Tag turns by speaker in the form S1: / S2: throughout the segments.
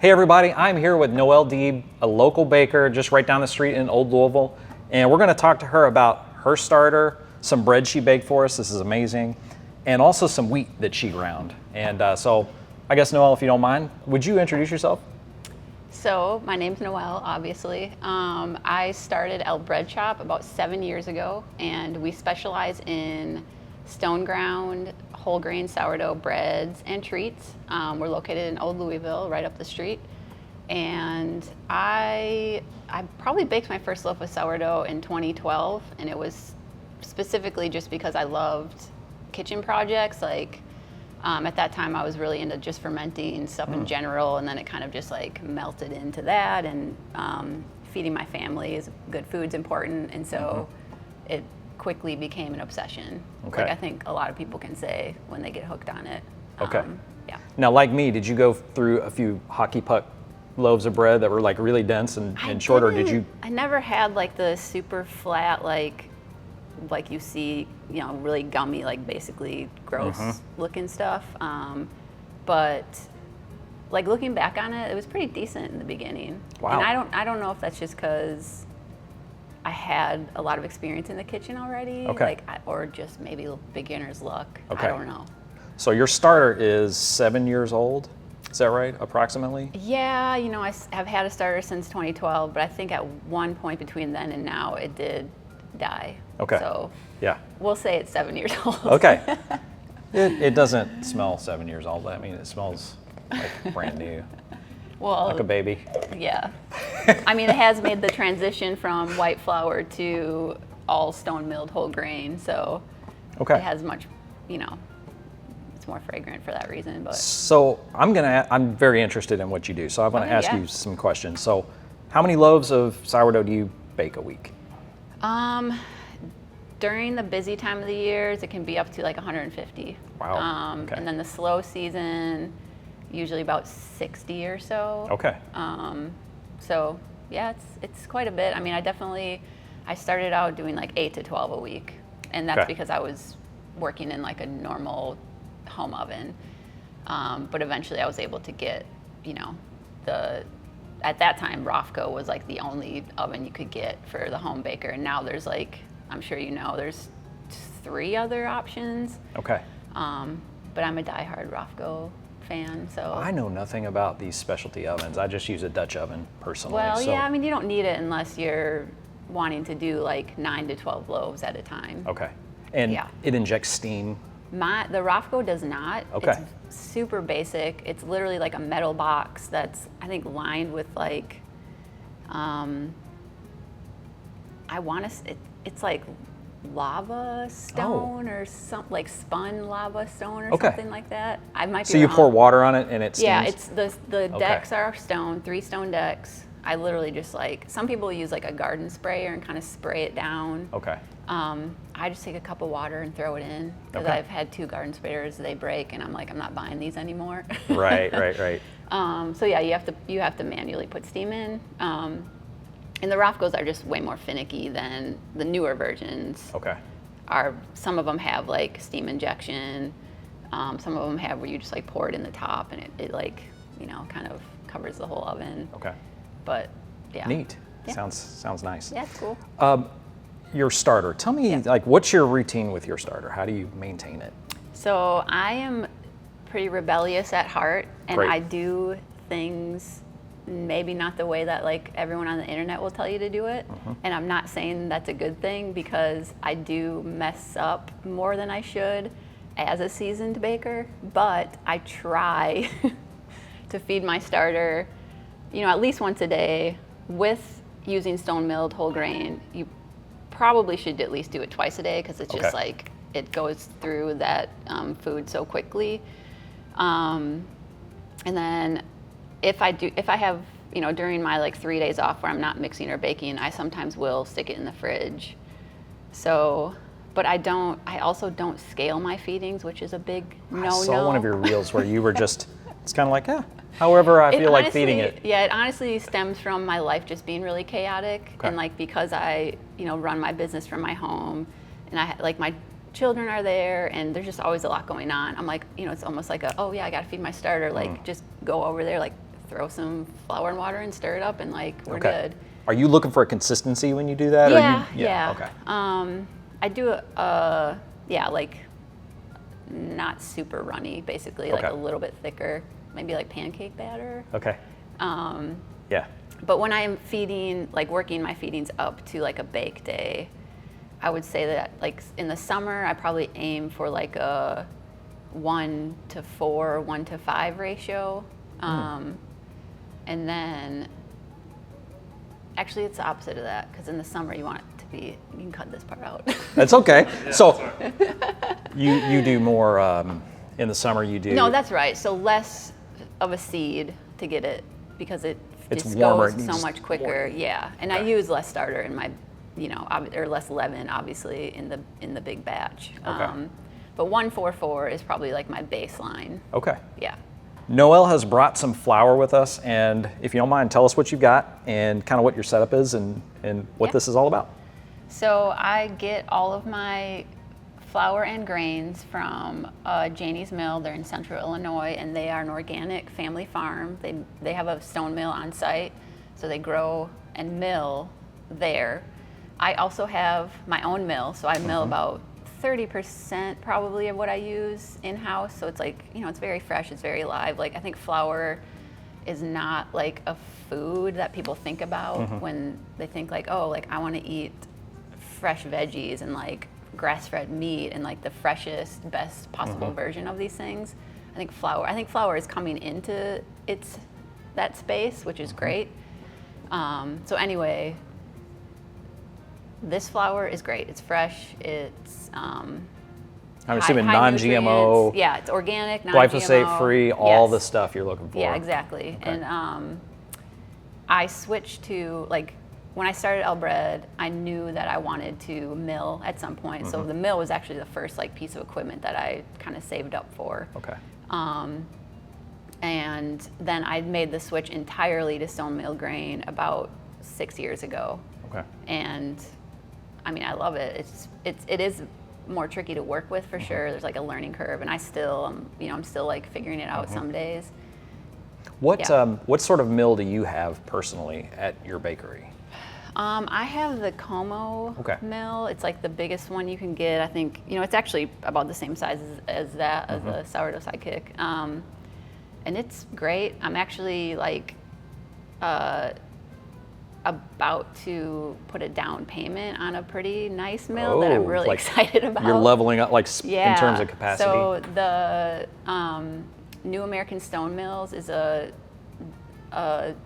S1: Hey everybody, I'm here with Noel Deeb, a local baker just right down the street in Old Louisville, and we're going to talk to her about her starter, some bread she baked for us, this is amazing, and also some wheat that she ground. And so I guess Noel, if you don't mind, would you introduce yourself?
S2: So my name's Noel, obviously. I started El Bread Shop about 7 years ago, and we specialize in stone ground, whole grain sourdough breads and treats. We're located in Old Louisville, right up the street. And I probably baked my first loaf of sourdough in 2012, and it was specifically just because I loved kitchen projects. Like at that time, I was really into just fermenting stuff in general, and then it kind of just like melted into that. And feeding my family is good food's important, and so it quickly became an obsession.
S1: Okay.
S2: Like I think a lot of people can say when they get hooked on it.
S1: Okay.
S2: Yeah.
S1: Now, like me, did you go through a few hockey puck loaves of bread that were like really dense and short, or did you?
S2: I never had like the super flat, like you see, you know, really gummy, like basically gross looking stuff. But like looking back on it, it was pretty decent in the beginning.
S1: Wow.
S2: And I don't know if that's just because I had a lot of experience in the kitchen already,
S1: Okay.
S2: or just maybe beginner's luck.
S1: Okay.
S2: I don't know.
S1: So your starter is 7 years old, is that right, approximately?
S2: Yeah, you know, have had a starter since 2012, but I think at one point between then and now it did die.
S1: Okay.
S2: So
S1: Yeah.
S2: we'll say it's 7 years old.
S1: Okay. It doesn't smell 7 years old. I mean, it smells like brand new,
S2: Well,
S1: like a baby.
S2: yeah. I mean, it has made the transition from white flour to all stone milled whole grain, so
S1: Okay.
S2: it has much, you know, it's more fragrant for that reason. But
S1: So I'm very interested in what you do. So I want to
S2: Okay,
S1: ask
S2: yeah.
S1: you some questions. So how many loaves of sourdough do you bake a week?
S2: during the busy time of the years, it can be up to like 150.
S1: Wow. Okay.
S2: And then the slow season, usually about 60 or so.
S1: Okay.
S2: So yeah, it's quite a bit. I mean, I started out doing like 8 to 12 a week, and that's
S1: Okay.
S2: because I was working in like a normal home oven. But eventually I was able to get, you know, at that time, Rofco was like the only oven you could get for the home baker, and now there's like, I'm sure you know, there's 3 other options.
S1: Okay.
S2: But I'm a diehard Rofco fan, so.
S1: I know nothing about these specialty ovens. I just use a Dutch oven personally.
S2: Well,
S1: so,
S2: yeah, I mean, you don't need it unless you're wanting to do like 9 to 12 loaves at a time.
S1: Okay. And
S2: Yeah.
S1: it injects steam.
S2: The Rofco does not.
S1: Okay.
S2: It's super basic. It's literally like a metal box that's, I think, lined with like, it's like lava stone or some like spun lava stone or
S1: Okay.
S2: something like that. I might be
S1: So you
S2: wrong.
S1: pour water on it and it steams?
S2: Yeah, it's the decks are stone, 3 stone decks. I literally just like, some people use like a garden sprayer and kind of spray it down.
S1: Okay.
S2: I just take a cup of water and throw it in because
S1: Okay.
S2: I've had 2 garden sprayers, they break, and I'm like, I'm not buying these anymore.
S1: Right.
S2: So yeah, you have to manually put steam in. And the Rofcos are just way more finicky than the newer versions.
S1: Okay.
S2: Some of them have like steam injection. Some of them have where you just like pour it in the top and it like, you know, kind of covers the whole oven.
S1: Okay.
S2: But yeah.
S1: Neat.
S2: Yeah.
S1: Sounds nice.
S2: Yeah, it's cool.
S1: Your starter. Tell me, like, what's your routine with your starter? How do you maintain it?
S2: So I am pretty rebellious at heart, and
S1: Great.
S2: I do things maybe not the way that like everyone on the internet will tell you to do it. And I'm not saying that's a good thing, because I do mess up more than I should as a seasoned baker, but I try to feed my starter, you know, at least once a day. With using stone milled whole grain, you probably should at least do it twice a day, because it's just
S1: Okay.
S2: like it goes through that food so quickly. And then if I have, you know, during my like 3 days off where I'm not mixing or baking, I sometimes will stick it in the fridge. So, but I also don't scale my feedings, which is a big no-no.
S1: I saw one of your reels where you were just, it's kind of like, however I feel like feeding it.
S2: Yeah, it honestly stems from my life just being really chaotic.
S1: Okay.
S2: And like, because I, you know, run my business from my home, and like my children are there, and there's just always a lot going on. I'm like, you know, it's almost like I gotta feed my starter, like just go over there like throw some flour and water and stir it up, and like we're
S1: Okay.
S2: good.
S1: Are you looking for a consistency when you do that?
S2: Yeah,
S1: Or you,
S2: yeah.
S1: Okay.
S2: I do like not super runny, basically, like
S1: Okay.
S2: a little bit thicker, maybe like pancake batter.
S1: Okay. Yeah.
S2: But when I'm feeding, like working my feedings up to like a bake day, I would say that like in the summer, I probably aim for like a 1-to-4, 1-to-5 ratio. And then, actually it's the opposite of that, because in the summer you want it to be, you can cut this part out.
S1: That's okay. So you do more in the summer. You do.
S2: No, that's right. So less of a seed to get it, because it
S1: It's
S2: just
S1: warmer.
S2: goes
S1: It
S2: so
S1: needs
S2: much quicker.
S1: warmer.
S2: Yeah, and I use less starter in my, or less leaven, obviously, in the big batch.
S1: Okay.
S2: But 1-4-4 is probably like my baseline.
S1: Okay.
S2: Yeah.
S1: Noel has brought some flour with us, and if you don't mind, tell us what you've got and kind of what your setup is and what
S2: Yeah.
S1: this is all about.
S2: So I get all of my flour and grains from Janie's Mill. They're in Central Illinois, and they are an organic family farm. They have a stone mill on site, so they grow and mill there. I also have my own mill, so I mill about 30% probably of what I use in-house. So it's like, it's very fresh, it's very live. Like, I think flour is not like a food that people think about when they think like, oh, like I want to eat fresh veggies and like grass-fed meat and like the freshest, best possible version of these things. I think flour is coming into that space, which is great. So anyway, this flour is great. It's fresh. It's
S1: I'm assuming
S2: high
S1: non-GMO,
S2: nutrients. Yeah, it's organic, non-GMO.
S1: glyphosate-free, all
S2: Yes.
S1: the stuff you're looking for.
S2: Yeah, exactly.
S1: Okay.
S2: And I switched to, like, when I started El Bread, I knew that I wanted to mill at some point. So the mill was actually the first like piece of equipment that I kind of saved up for.
S1: Okay.
S2: And then I made the switch entirely to stone mill grain about 6 years ago.
S1: Okay.
S2: And I mean, I love it. It is more tricky to work with for sure. There's like a learning curve, and I'm still like figuring it out some days.
S1: What
S2: Yeah.
S1: what sort of mill do you have personally at your bakery?
S2: I have the Como
S1: Okay.
S2: mill. It's like the biggest one you can get. I think, it's actually about the same size as that, as the Sourdough Sidekick. And it's great. I'm actually like about to put a down payment on a pretty nice mill that I'm really
S1: like
S2: excited about.
S1: You're leveling up, like
S2: Yeah.
S1: in terms of capacity.
S2: So the New American Stone Mills is a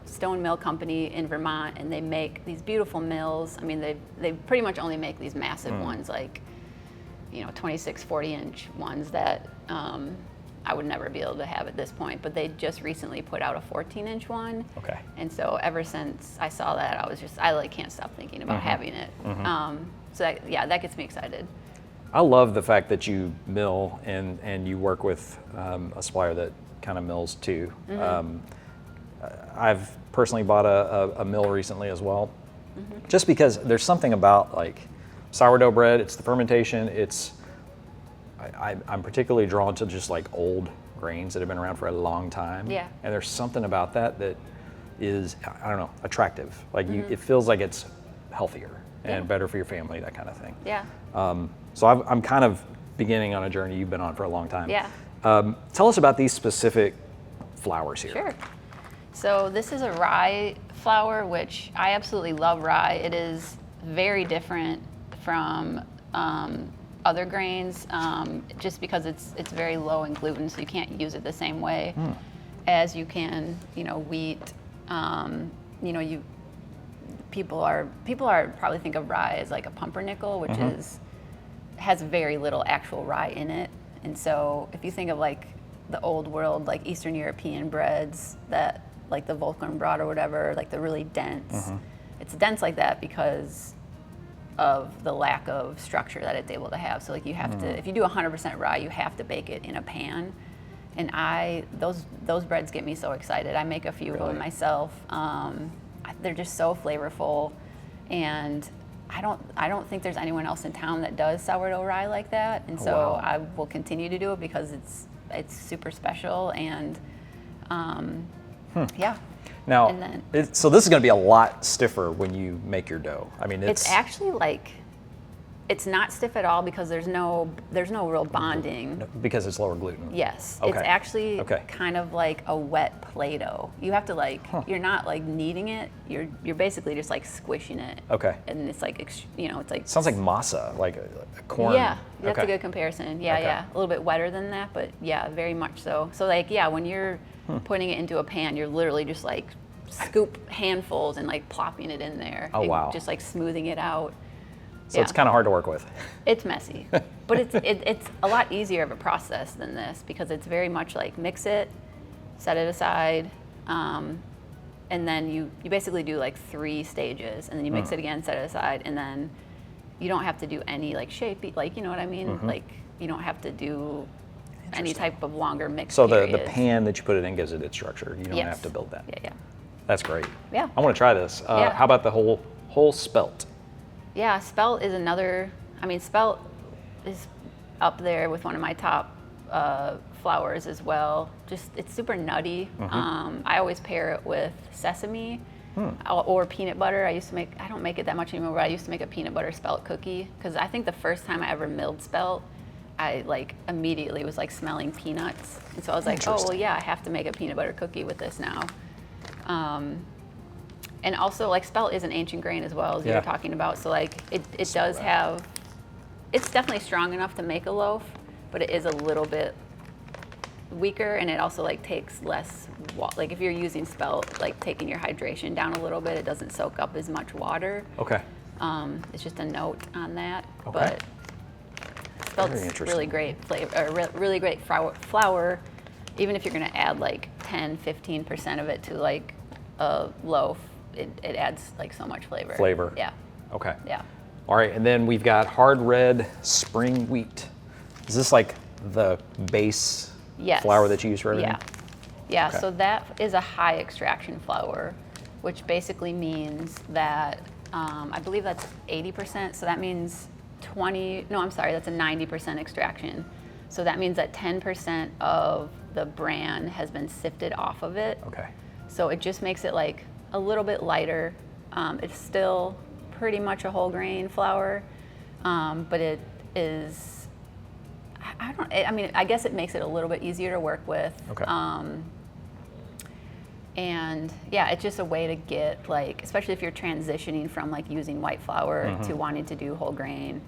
S2: stone mill company in Vermont, and they make these beautiful mills. I mean, they pretty much only make these massive ones, like 26, 40-inch ones that I would never be able to have at this point. But they just recently put out a 14-inch one.
S1: Okay.
S2: And so ever since I saw that, I like can't stop thinking about having it. So that gets me excited.
S1: I love the fact that you mill and you work with a supplier that kind of mills too. I've personally bought a mill recently as well, just because there's something about like sourdough bread. It's the fermentation. I'm particularly drawn to just like old grains that have been around for a long time.
S2: Yeah.
S1: And there's something about that is, I don't know, attractive. Like it feels like it's healthier and better for your family, that kind of thing.
S2: Yeah.
S1: So I'm kind of beginning on a journey you've been on for a long time.
S2: Yeah.
S1: Tell us about these specific flours here.
S2: Sure. So this is a rye flour, which I absolutely love rye. It is very different from other grains, just because it's very low in gluten, so you can't use it the same way as you can, wheat. People are probably think of rye as like a pumpernickel, which has very little actual rye in it. And so if you think of like the old world, like Eastern European breads that like the Volkenbrot or whatever, like the really dense, it's dense like that because of the lack of structure that it's able to have. So like you have to, if you do 100% rye, you have to bake it in a pan. And those breads get me so excited. I make a few of them myself. They're just so flavorful, and I don't think there's anyone else in town that does sourdough rye like that. And so I will continue to do it because it's super special, and Yeah.
S1: Now,
S2: And then-
S1: so this is going to be a lot stiffer when you make your dough. I mean,
S2: It's actually like, it's not stiff at all because there's no real bonding.
S1: because it's lower gluten.
S2: Yes,
S1: Okay.
S2: it's actually
S1: Okay.
S2: kind of like a wet Play-Doh. You have to like, you're not like kneading it. You're basically just like squishing it.
S1: Okay.
S2: And it's like, it's like.
S1: Sounds like masa, like a corn.
S2: Yeah, that's
S1: okay.
S2: a good comparison. Yeah,
S1: Okay.
S2: yeah, a little bit wetter than that, but yeah, very much so. So like, yeah, when you're putting it into a pan, you're literally just like scoop handfuls and like plopping it in there.
S1: Oh,
S2: and
S1: wow.
S2: just like smoothing it out.
S1: So it's kind of hard to work with.
S2: It's messy, but it's a lot easier of a process than this because it's very much like mix it, set it aside, and then you basically do like 3 stages, and then you mix it again, set it aside, and then you don't have to do any like shape, like you know what I mean? Like you don't have to do any type of longer mix.
S1: So the
S2: periods.
S1: pan that you put it in gives it its structure. You don't
S2: Yes.
S1: have to build that.
S2: Yeah, yeah.
S1: That's great.
S2: Yeah.
S1: I want to try this.
S2: Yeah.
S1: How about the whole spelt?
S2: Yeah, spelt is another. I mean, spelt is up there with one of my top flours as well. Just it's super nutty. I always pair it with sesame or peanut butter. I don't make it that much anymore, but I used to make a peanut butter spelt cookie because I think the first time I ever milled spelt, I like immediately was like smelling peanuts, and so I was like, oh well, yeah, I have to make a peanut butter cookie with this now. And also, like, spelt is an ancient grain as well, as you were talking about. So, like, it does have, it's definitely strong enough to make a loaf, but it is a little bit weaker, and it also, like, takes less, like, if you're using spelt, like, taking your hydration down a little bit, it doesn't soak up as much water.
S1: Okay.
S2: It's just a note on that.
S1: Okay.
S2: But spelt's really great flavor, or really great flour, even if you're going to add, like, 10-15% of it to, like, a loaf. It adds like so much flavor. Yeah.
S1: Okay.
S2: Yeah.
S1: All right, and then we've got hard red spring wheat. Is this like the base flour that you use for everything?
S2: Yeah.
S1: Okay.
S2: So that is a high extraction flour, which basically means that I believe that's 80%. So that means that's a 90% extraction. So that means that 10% of the bran has been sifted off of it.
S1: Okay.
S2: So it just makes it like a little bit lighter. It's still pretty much a whole grain flour, but it is, I guess it makes it a little bit easier to work with.
S1: Okay.
S2: And yeah, it's just a way to get like, especially if you're transitioning from like using white flour to wanting to do whole grain,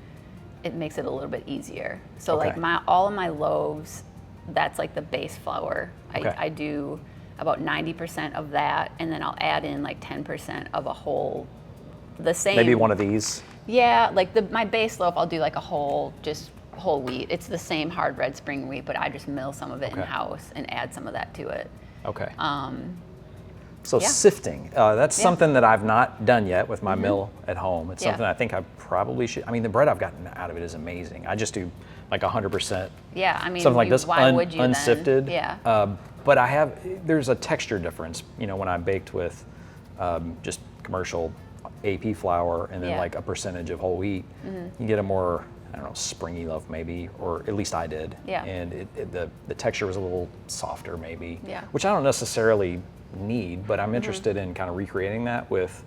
S2: it makes it a little bit easier. So
S1: Okay.
S2: like all of my loaves, that's like the base flour.
S1: Okay.
S2: I do about 90% of that, and then I'll add in like 10% of the same.
S1: Maybe one of these.
S2: Yeah, like my base loaf, I'll do like whole wheat. It's the same hard red spring wheat, but I just mill some of it in-house and add some of that to it.
S1: Okay.
S2: Yeah.
S1: Sifting, that's something that I've not done yet with my mill at home. It's something I think I probably should. I mean, the bread I've gotten out of it is amazing. I just do like 100%.
S2: Yeah, I mean,
S1: something like this,
S2: why would you
S1: unsifted.
S2: Then? Yeah.
S1: But there's a texture difference, when I baked with just commercial AP flour and then like a percentage of whole wheat, you get a more, I don't know, springy loaf maybe, or at least I did.
S2: Yeah.
S1: And the texture was a little softer maybe,
S2: Yeah.
S1: which I don't necessarily need, but I'm interested in kind of recreating that with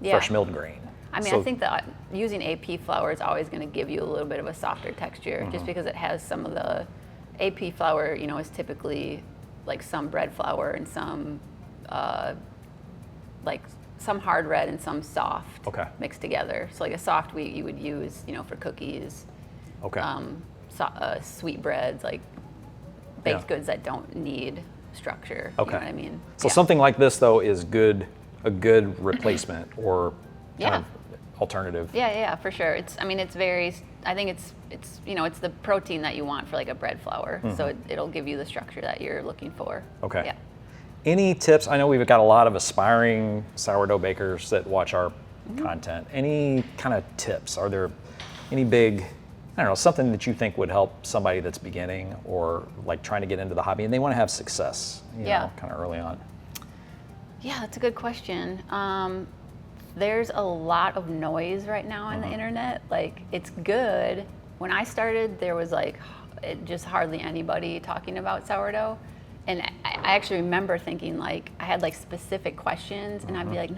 S1: fresh milled grain.
S2: I mean, I think that using AP flour is always going to give you a little bit of a softer texture, just because it has some of the AP flour, is typically like some bread flour and some like some hard red and some soft mixed together. So like a soft wheat you would use, for cookies, sweet breads, like baked goods that don't need structure. You know what I mean?
S1: So something like this though is a good replacement or kind of alternative.
S2: Yeah, for sure. I think it's the protein that you want for like a bread flour. So it'll give you the structure that you're looking for.
S1: Okay.
S2: Yeah.
S1: Any tips? I know we've got a lot of aspiring sourdough bakers that watch our content. Any kind of tips? Are there any big, I don't know, something that you think would help somebody that's beginning or like trying to get into the hobby and they want to have success, you know, kind of early on?
S2: Yeah, that's a good question. There's a lot of noise right now on the internet. Like, it's good. When I started, there was like just hardly anybody talking about sourdough. And I actually remember thinking like I had like specific questions, and I'd be like,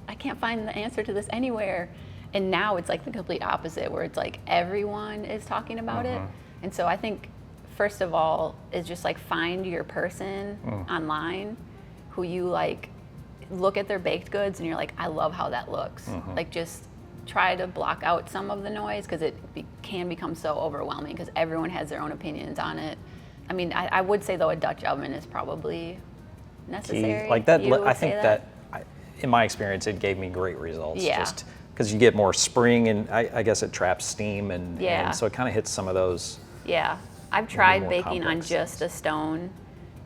S2: I can't find the answer to this anywhere. And now it's like the complete opposite, where it's like everyone is talking about it. And so I think first of all is just like find your person online who you like, look at their baked goods and you're like, I love how that looks. Like just try to block out some of the noise, because it can become so overwhelming because everyone has their own opinions on it. I mean, I would say though a Dutch oven is probably necessary.
S1: Like that, I think that in my experience, it gave me great results.
S2: Yeah.
S1: Just because you get more spring, and I guess it traps steam, and so it kind of hits some of those.
S2: Yeah, I've tried
S1: more
S2: baking on
S1: complex
S2: just a stone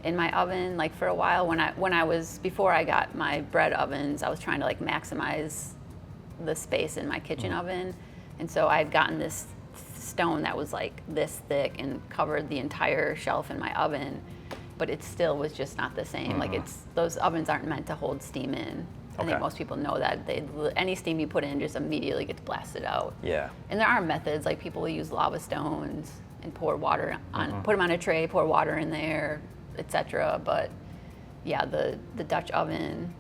S2: in my oven. Like for a while, before I got my bread ovens, I was trying to like maximize the space in my kitchen oven, and so I had gotten this stone that was like this thick and covered the entire shelf in my oven, but it still was just not the same. Like those ovens aren't meant to hold steam in. I think most people know that. Any steam you put in just immediately gets blasted out.
S1: Yeah.
S2: And there are methods, like people will use lava stones and pour water on, put them on a tray, pour water in there, etc. But yeah, the Dutch oven,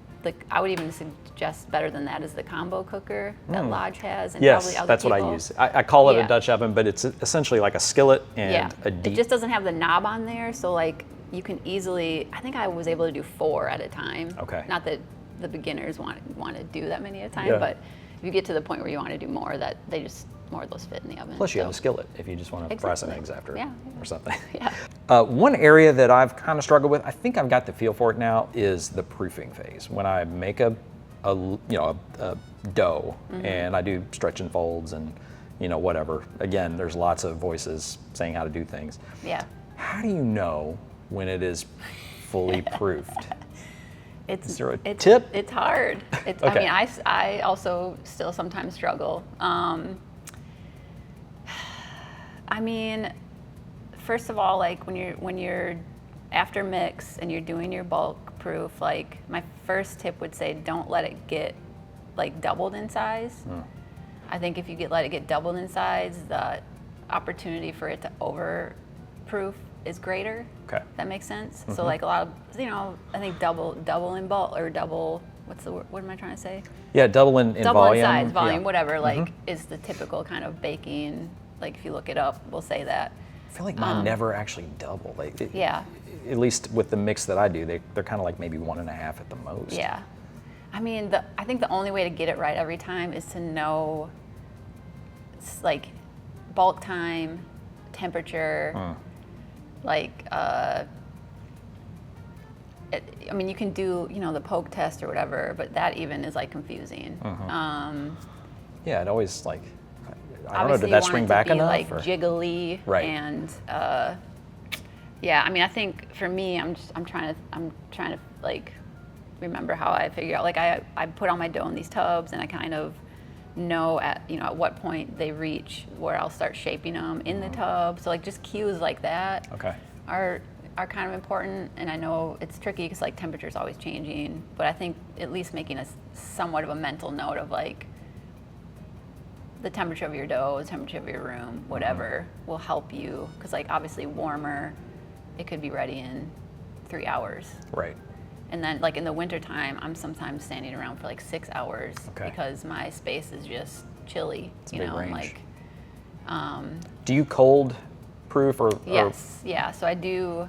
S2: I would even suggest better than that is the combo cooker that Lodge has. And
S1: Yes,
S2: probably other
S1: that's
S2: people.
S1: what I use. I call it a
S2: Yeah.
S1: Dutch oven, but it's essentially like a skillet and a deep.
S2: It just doesn't have the knob on there, so like you can easily, I think I was able to do 4 at a time.
S1: Okay.
S2: Not that the beginners want to do that many at a time,
S1: Yeah.
S2: but if you get to the point where you want to do more, that they just more of those fit in the oven.
S1: Plus, you have a skillet if you just want to fry some
S2: Exactly.
S1: eggs after
S2: Yeah.
S1: or something.
S2: Yeah.
S1: One area that I've kind of struggled with, I think I've got the feel for it now, is the proofing phase. When I make a dough and I do stretch and folds and whatever. Again, there's lots of voices saying how to do things.
S2: Yeah.
S1: How do you know when it is fully proofed? Is there a
S2: It's
S1: tip?
S2: It's hard. It's,
S1: Okay.
S2: I mean, I also still sometimes struggle. I mean, first of all, like when you're after mix and you're doing your bulk proof, like my first tip would say don't let it get like doubled in size. I think if you let it get doubled in size, the opportunity for it to overproof is greater.
S1: Okay.
S2: That makes sense. So like a lot of, I think double in bulk, or double, what am I trying to say?
S1: Yeah, double in
S2: Double
S1: volume.
S2: in size, volume,
S1: Yeah.
S2: whatever, like is the typical kind of baking. Like if you look it up, we'll say that.
S1: I feel like mine never actually double.
S2: Yeah.
S1: At least with the mix that I do, they're kind of like maybe 1.5 at the most.
S2: Yeah. I mean, I think the only way to get it right every time is to know like bulk time, temperature, like, I mean, you can do, the poke test or whatever, but that even is like confusing.
S1: Yeah, it always like, I don't know,
S2: Obviously
S1: did that
S2: you
S1: swing
S2: want it
S1: back
S2: to be
S1: enough?
S2: like
S1: or?
S2: jiggly,
S1: Right.
S2: and yeah, I mean, I think for me, I'm trying to like remember how I figure out, like I put all my dough in these tubs, and I kind of know at what point they reach where I'll start shaping them in the tub. So like just cues like that
S1: Okay.
S2: are kind of important. And I know it's tricky because like temperature is always changing, but I think at least making a somewhat of a mental note of like the temperature of your dough, the temperature of your room, whatever will help you, because like obviously warmer, it could be ready in 3 hours.
S1: Right.
S2: And then like in the wintertime, I'm sometimes standing around for like 6 hours
S1: Okay.
S2: because my space is just chilly,
S1: a big range.
S2: like
S1: Do you cold proof or?
S2: yes, yeah. So I do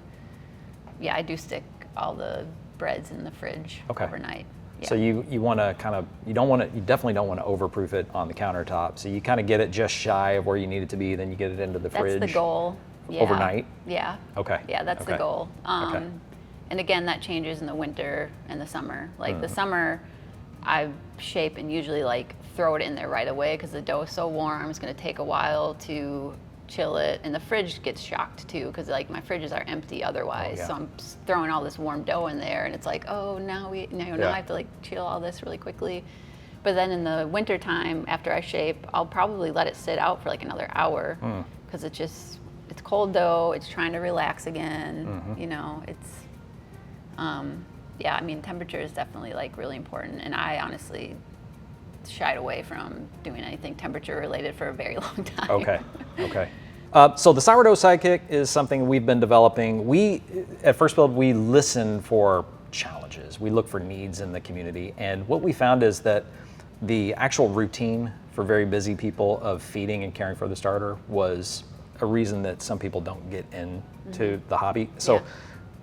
S2: stick all the breads in the fridge
S1: Okay.
S2: overnight. Yeah.
S1: So you want to kind of, you definitely don't want to overproof it on the countertop. So you kind of get it just shy of where you need it to be, then you get it into the fridge.
S2: That's the goal. Yeah.
S1: Overnight?
S2: Yeah.
S1: Okay.
S2: Yeah, that's the
S1: Okay.
S2: goal.
S1: Okay.
S2: And again, that changes in the winter and the summer. Like
S1: Mm-hmm.
S2: the summer, I shape and usually like throw it in there right away because the dough is so warm. It's going to take a while to chill it, and the fridge gets shocked too because like my fridges are empty otherwise.
S1: Oh, yeah.
S2: So I'm throwing all this warm dough in there, and it's like, oh, now I have to like chill all this really quickly. But then in the winter time, after I shape, I'll probably let it sit out for like another hour because it's cold dough. It's trying to relax again. It's yeah. I mean, temperature is definitely like really important, and I honestly shied away from doing anything temperature related for a very long time.
S1: Okay. Okay. So the sourdough sidekick is something we've been developing. We, at FirstBuild, we listen for challenges. We look for needs in the community. And what we found is that the actual routine for very busy people of feeding and caring for the starter was a reason that some people don't get into the hobby. So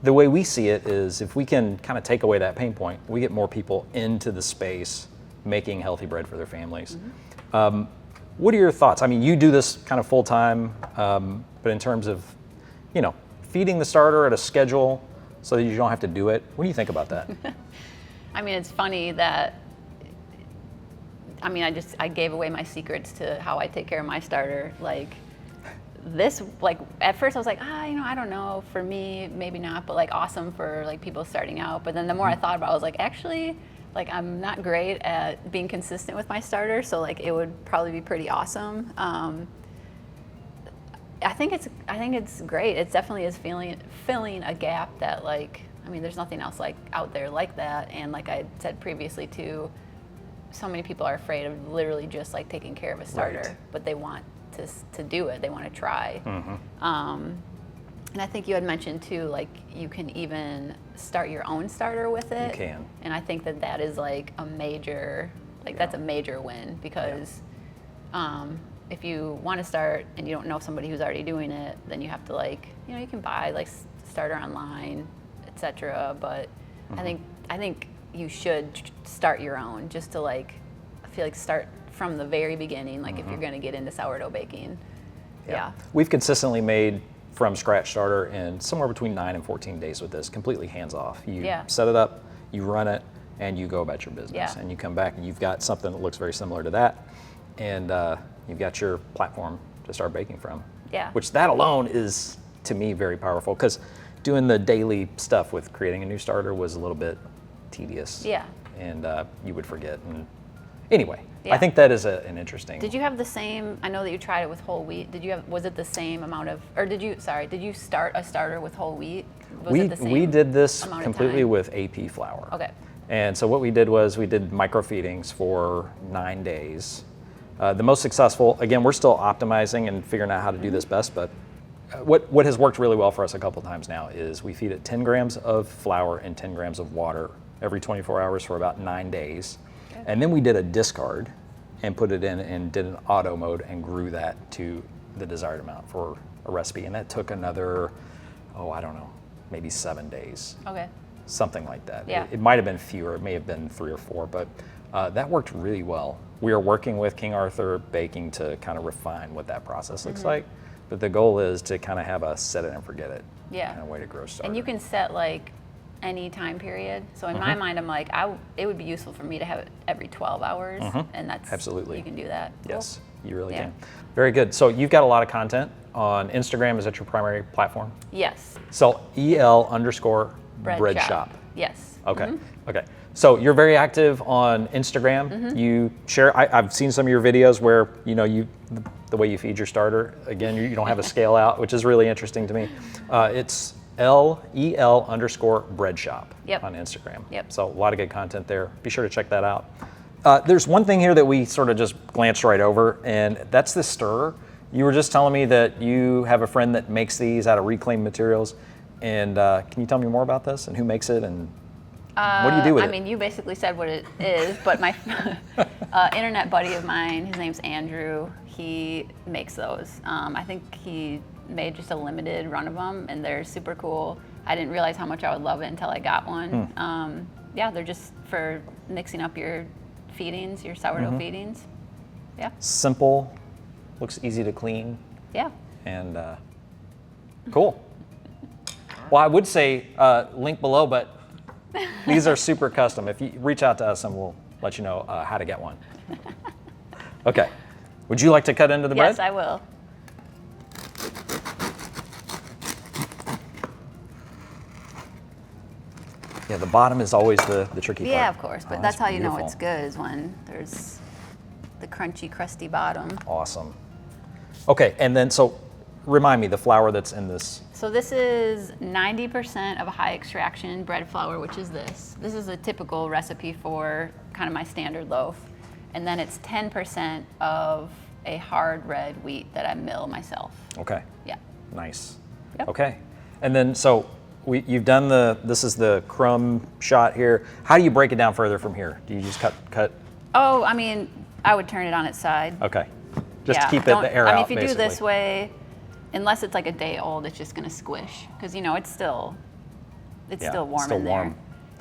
S1: the way we see it is if we can kind of take away that pain point, we get more people into the space making healthy bread for their families. What are your thoughts? I mean, you do this kind of full time, but in terms of, feeding the starter at a schedule so that you don't have to do it, what do you think about that?
S2: I mean, it's funny that, I gave away my secrets to how I take care of my starter. At first I was like, I don't know, for me, maybe not, but awesome for people starting out. But then the more I thought about it, I was like, actually, I'm not great at being consistent with my starter, so it would probably be pretty awesome. I think it's great. It definitely is filling a gap that there's nothing else out there like that. And like I said previously too, so many people are afraid of literally just taking care of a starter, but they want to do it. They want to try. And I think you had mentioned too, you can even start your own starter with it.
S1: You can.
S2: And I think that is a major, that's a major win because if you want to start and you don't know somebody who's already doing it, then you have to you can buy starter online, etc. But I think you should start your own just to I feel start from the very beginning, if you're going to get into sourdough baking. Yeah.
S1: We've consistently made from scratch starter in somewhere between 9 and 14 days with this, completely hands off. You set it up, you run it, and you go about your business. And you come back and you've got something that looks very similar to that, and you've got your platform to start baking from. Which that alone is, to me, very powerful, because doing the daily stuff with creating a new starter was a little bit tedious. And you would forget. And anyway, I think that is an interesting.
S2: Did you have the same? I know that you tried it with whole wheat. Was it the same amount of, or did you start a starter with whole wheat?
S1: We did this completely with AP flour.
S2: Okay.
S1: And so what we did was we did micro feedings for 9 days. The most successful, again, we're still optimizing and figuring out how to do this best, but what has worked really well for us a couple times now is we feed it 10 grams of flour and 10 grams of water every 24 hours for about 9 days. And then we did a discard and put it in and did an auto mode and grew that to the desired amount for a recipe. And that took another, I don't know, maybe 7 days.
S2: Okay.
S1: Something like that.
S2: Yeah.
S1: It might have been fewer, it may have been 3 or 4, but that worked really well. We are working with King Arthur Baking to kind of refine what that process looks like. But the goal is to kind of have a set it and forget it kind of way to grow starter.
S2: And you can set any time period. So in my mind, I'm it would be useful for me to have it every 12 hours, and that's
S1: absolutely,
S2: you can do that.
S1: Yes, you really can. Very good. So you've got a lot of content on Instagram. Is that your primary platform?
S2: Yes.
S1: So EL_bread shop.
S2: Yes.
S1: Okay. Okay. So you're very active on Instagram. You share. I've seen some of your videos where the way you feed your starter. Again, you don't have a scale out, which is really interesting to me. It's EL_bread shop on Instagram. So a lot of good content there. Be sure to check that out. There's one thing here that we sort of just glanced right over, and that's the stirrer. You were just telling me that you have a friend that makes these out of reclaimed materials. And can you tell me more about this and who makes it and what do you do with it?
S2: I mean, you basically said what it is, but my internet buddy of mine, his name's Andrew, he makes those. I think he made just a limited run of them, and they're super cool. I didn't realize how much I would love it until I got one. They're just for mixing up your feedings, your sourdough feedings.
S1: Simple, looks easy to clean. And cool. Well, I would say link below, but these are super custom. If you reach out to us, and we'll let you know how to get one. Okay. Would you like to cut into the bread?
S2: Yes, I will.
S1: Yeah, the bottom is always the tricky part.
S2: Yeah, of course, but that's how you know
S1: beautiful.
S2: it's good, is when there's the crunchy, crusty bottom.
S1: Awesome. Okay, and then so remind me the flour that's in this.
S2: So this is 90% of a high extraction bread flour, which is this. This is a typical recipe for kind of my standard loaf. And then it's 10% of a hard red wheat that I mill myself.
S1: Okay.
S2: Yeah.
S1: Nice.
S2: Yep.
S1: Okay. And then, so you've done this is the crumb shot here. How do you break it down further from here? Do you just cut?
S2: Oh, I mean, I would turn it on its side.
S1: Okay. Just
S2: Yeah,
S1: to keep the air out,
S2: I mean, if you
S1: basically.
S2: do this way, unless it's like a day old, it's just gonna squish because it's still warm
S1: still
S2: in
S1: warm.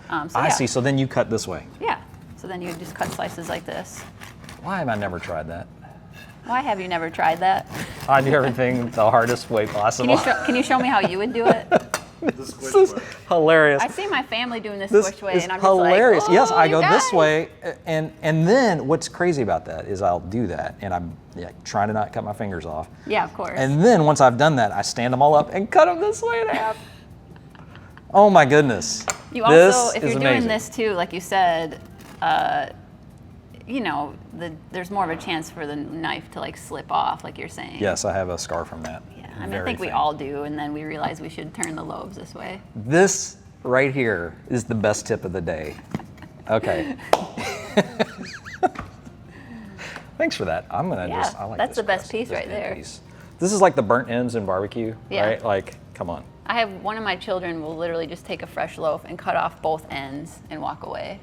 S2: there. So
S1: I
S2: yeah.
S1: see. So then you cut this way.
S2: Yeah. So then you just cut slices like this.
S1: Why have I never tried that?
S2: Why have you never tried that?
S1: I do everything the hardest way possible.
S2: Can you show me how you would do it?
S1: This is hilarious.
S2: I see my family doing this
S1: This
S2: squish way,
S1: is
S2: and I'm
S1: hilarious.
S2: just like,
S1: Yes,
S2: oh,
S1: I go
S2: you
S1: this
S2: guys.
S1: way, and then what's crazy about that is I'll do that, and I'm trying to not cut my fingers off.
S2: Yeah, of course.
S1: And then once I've done that, I stand them all up and cut them this way in half. Oh my goodness.
S2: You also,
S1: This
S2: if
S1: is
S2: you're
S1: amazing.
S2: doing this too, like you said, there's more of a chance for the knife to like slip off, like you're saying.
S1: Yes, I have a scar from that.
S2: Yeah, I mean, I
S1: Very
S2: think we
S1: thin.
S2: all do, and then we realize we should turn the loaves this way.
S1: This right here is the best tip of the day. Okay. Thanks for that. I'm gonna
S2: Yeah,
S1: I like
S2: that's
S1: this
S2: the best
S1: crust,
S2: piece
S1: this
S2: right
S1: thin
S2: there.
S1: piece. This is like the burnt ends in barbecue,
S2: Yeah.
S1: right? Like, come on.
S2: I have one of my children will literally just take a fresh loaf and cut off both ends and walk away.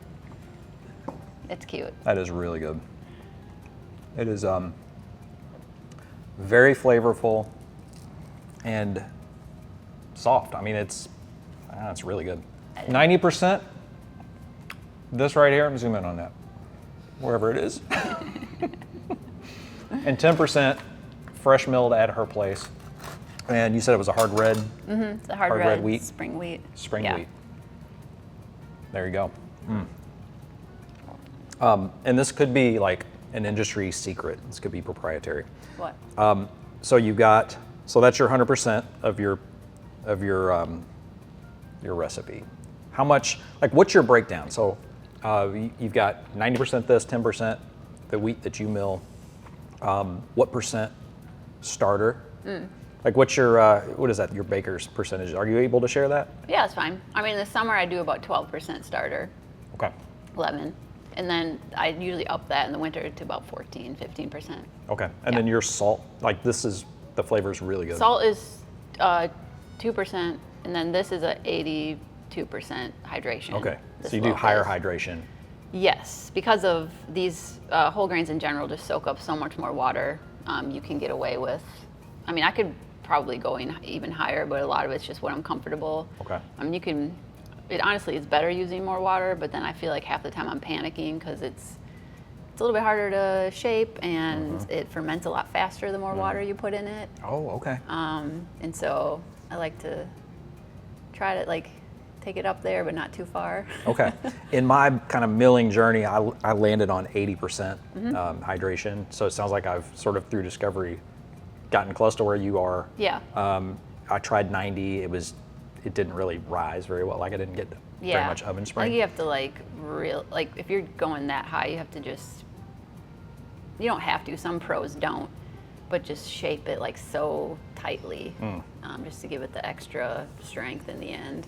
S2: It's cute.
S1: That is really good. It is very flavorful and soft. I mean, it's really good. 90%. This right here, I'm zooming in on that, wherever it is. And 10% fresh milled at her place. And you said it was a hard red,
S2: It's a hard
S1: red
S2: red
S1: wheat.
S2: spring wheat.
S1: spring
S2: Yeah.
S1: wheat. There you go. And this could be like an industry secret. This could be proprietary.
S2: What?
S1: So that's your 100% of your recipe. How much? Like, what's your breakdown? So you've got 90% this, 10% the wheat that you mill. What percent starter? Like, what's your what is that? Your baker's percentage? Are you able to share that?
S2: Yeah, it's fine. I mean, in the summer I do about 12% starter,
S1: Okay.
S2: 11, and then I usually up that in the winter to about 14, 15%.
S1: Okay. And then your salt, like the flavor is really good.
S2: Salt is 2%, and then this is a 82% hydration.
S1: Okay.
S2: this
S1: So you do
S2: loaf
S1: higher
S2: is.
S1: hydration.
S2: Yes, because of these whole grains in general just soak up so much more water. You can get away with. I mean, I could probably go even higher, but a lot of it's just what I'm comfortable.
S1: Okay.
S2: I mean, it honestly is better using more water, but then I feel like half the time I'm panicking because it's a little bit harder to shape and it ferments a lot faster the more water you put in it.
S1: Oh, okay.
S2: And so I like to try to like take it up there, but not too far.
S1: Okay. In my kind of milling journey, I landed on 80% hydration. So it sounds like I've sort of through discovery gotten close to where you are.
S2: Yeah.
S1: I tried 90. It didn't really rise very well. Like I didn't get very much oven
S2: I
S1: spring.
S2: think you have to like if you're going that high, you have to you don't have to, some pros don't, but just shape it like so tightly just to give it the extra strength in the end.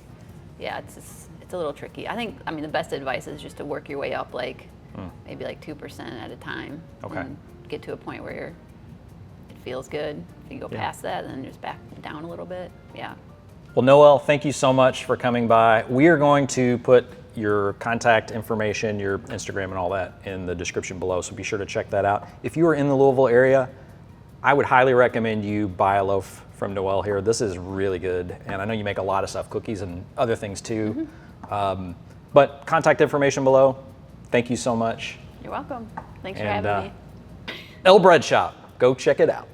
S2: Yeah, it's a little tricky. I mean, the best advice is just to work your way up like maybe like 2% at a time.
S1: Okay.
S2: And get to a point where it feels good. If you go past that, then just back down a little bit. Yeah.
S1: Well, Noel, thank you so much for coming by. We are going to put your contact information, your Instagram and all that in the description below, so be sure to check that out. If you are in the Louisville area, I would highly recommend you buy a loaf from Noel here. This is really good, and I know you make a lot of stuff, cookies and other things too. But contact information below. Thank you so much.
S2: You're welcome. Thanks for
S1: And,
S2: having me.
S1: El Bread Shop, go check it out.